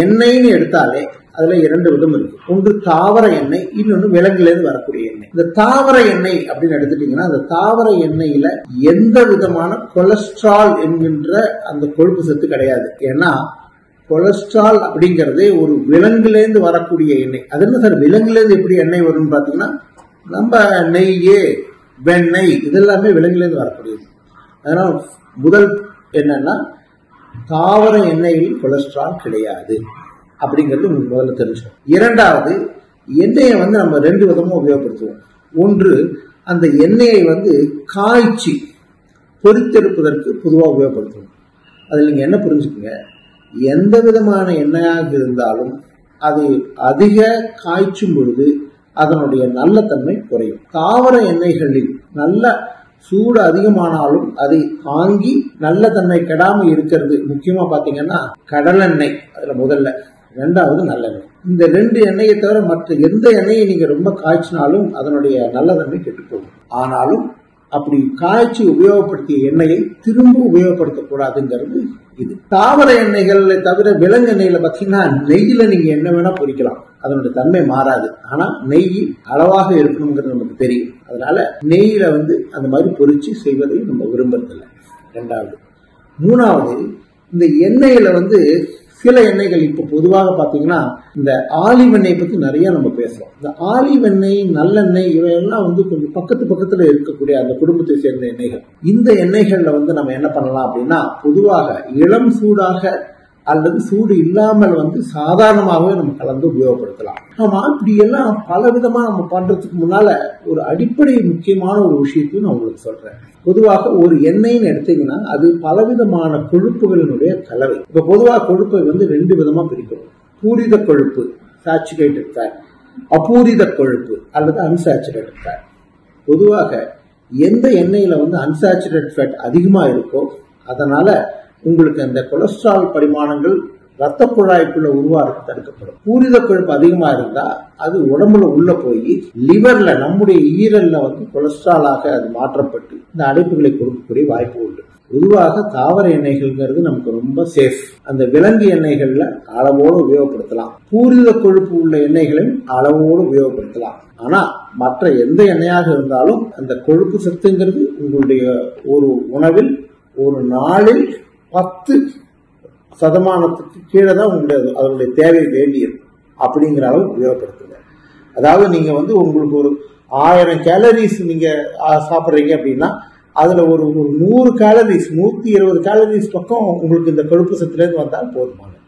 எண்ணெய்னு எடுத்தாலே அதுல இரண்டு விதம் இருக்கு. ஒன்று தாவர எண்ணெய், இன்னொன்னு விலங்குல இருந்து வரக்கூடிய எண்ணெய். இந்த தாவர எண்ணெய் அப்படின்னு எடுத்துட்டீங்கன்னா அந்த தாவர எண்ணெயில எந்த விதமான கொலஸ்ட்ரால் என்கின்ற அந்த கொழுப்பு சத்து கிடையாது. ஏன்னா கொலஸ்ட்ரால் அப்படிங்கறதே ஒரு விலங்குல இருந்து வரக்கூடிய எண்ணெய். அது என்ன சார் விலங்குல இருந்து எப்படி எண்ணெய் வரும்னு பாத்தீங்கன்னா நம்ம நெய், வெண்ணெய் இதெல்லாமே விலங்குல இருந்து வரக்கூடியது. அதனால முதல் என்னன்னா தாவர எண்ணெயில் கொலஸ்ட்ரால் கிடையாது அப்படிங்கிறது உங்களுக்கு முதல்ல தெரிஞ்சுக்கணும். இரண்டாவது, எண்ணெயை நம்ம ரெண்டு விதமும் உபயோகப்படுத்துவோம். ஒன்று, அந்த எண்ணெயை காய்ச்சி பொரித்தெடுப்பதற்கு பொதுவாக உபயோகப்படுத்துவோம். அதில் நீங்க என்ன புரிஞ்சுக்குங்க, எந்த விதமான எண்ணெயாக இருந்தாலும் அது அதிக காய்ச்சும் பொழுது அதனுடைய நல்ல தன்மை குறையும். தாவர எண்ணெய்களில் நல்ல சூடு அதிகமானாலும் அதை தாங்கி நல்ல தன்மை கெடாம இருக்கிறது முக்கியமா பாத்தீங்கன்னா கடலெண்ணெய் அதுல முதல்ல, ரெண்டாவது நல்லெண்ணெய். இந்த ரெண்டு எண்ணெயை தவிர மற்ற எந்த எண்ணெயை நீங்க ரொம்ப காய்ச்சினாலும் அதனுடைய நல்ல தன்மை கெட்டு போகும். ஆனாலும் அப்படி காய்ச்சி உபயோகப்படுத்திய எண்ணெயை திரும்ப உபயோகப்படுத்தக்கூடாதுங்கிறது இது. தாவர எண்ணெய்களை தவிர விலங்கு எண்ணெயில பாத்தீங்கன்னா நெய்யில நீங்க என்ன வேணா பொரிக்கலாம், அதனுடைய தன்மை மாறாது. ஆனா நெய் அளவாக இருக்கணுங்கிறது நமக்கு தெரியும். அதனால நெய்யில அந்த மாதிரி பொரிச்சு செய்வதை நம்ம விரும்புறதில்லை. ரெண்டாவது. மூணாவது, இந்த எண்ணெயில சில எண்ணெய்கள் இப்ப பொதுவாக பாத்தீங்கன்னா இந்த ஆலிவ் எண்ணெய் பத்தி நிறைய நம்ம பேசுறோம். இந்த ஆலிவ் எண்ணெய், நல்லெண்ணெய் இவையெல்லாம் கொஞ்சம் பக்கத்துல இருக்கக்கூடிய அந்த குடும்பத்தை சேர்ந்த எண்ணெய்கள். இந்த எண்ணெய்கள்ல நம்ம என்ன பண்ணலாம் அப்படின்னா, பொதுவாக இளம் சூடாக அல்லது சூடு இல்லாமல் சாதாரணமாகவே நம்ம கலந்து உபயோகப்படுத்தலாம். ஆமா, இப்படி எல்லாம் பல விதமா நம்ம பண்றதுக்கு முன்னால ஒரு அடிப்படை முக்கியமான ஒரு விஷயத்தையும் நான் உங்களுக்கு சொல்றேன். பொதுவாக ஒரு எண்ணெய்ன்னு எடுத்தீங்கன்னா அது பலவிதமான கொழுப்புகளினுடைய கலவை. இப்ப பொதுவாக கொழுப்பை ரெண்டு விதமா பிரிக்கிறோம். பூரித கொழுப்பு சாச்சுரேட்டட் ஃபேட், அபூரித கொழுப்பு அல்லது அன்சாச்சுரேட்டட் ஃபேட். பொதுவாக எந்த எண்ணெயில அன்சாச்சுரேட்டட் ஃபேட் அதிகமா இருக்கோ அதனால உங்களுக்கு அந்த கொலஸ்ட்ரால் பரிமாணங்கள் ரத்த குழாய்க்குள்ள உருவாக தடுக்கப்படும். பூரித கொழுப்பு அதிகமா இருந்தா அது உடம்புல உள்ள போய் லிவர்ல, நம்முடைய ஈரல்ல கொலஸ்ட்ராலாக அது மாற்றப்பட்டு இந்த அடைப்புகளை கொடுக்கக்கூடிய வாய்ப்பு உண்டு. பொதுவாக தாவர எண்ணெய்கள்ங்கிறது நமக்கு ரொம்ப சேஃப். அந்த விலங்கு எண்ணெய்கள்ல அளவோடு உபயோகப்படுத்தலாம், பூரித கொழுப்பு உள்ள எண்ணெய்களையும் அளவோடு உபயோகப்படுத்தலாம். ஆனா மற்ற எந்த எண்ணெயாக இருந்தாலும் அந்த கொழுப்பு சத்துங்கிறது உங்களுடைய ஒரு உணவில் ஒரு நாளில் 10% கீழே தான் அதனுடைய தேவை வேண்டியது அப்படிங்கிற அளவு உபயோகப்படுத்துங்க. அதாவது நீங்க உங்களுக்கு ஒரு 1000 கேலரிஸ் நீங்க சாப்பிட்றீங்க அப்படின்னா அதுல ஒரு 100 கேலரிஸ், 120 கேலரிஸ் பக்கம் உங்களுக்கு இந்த கொழுப்பு சத்துல இருந்து வந்தால் போதுமானது.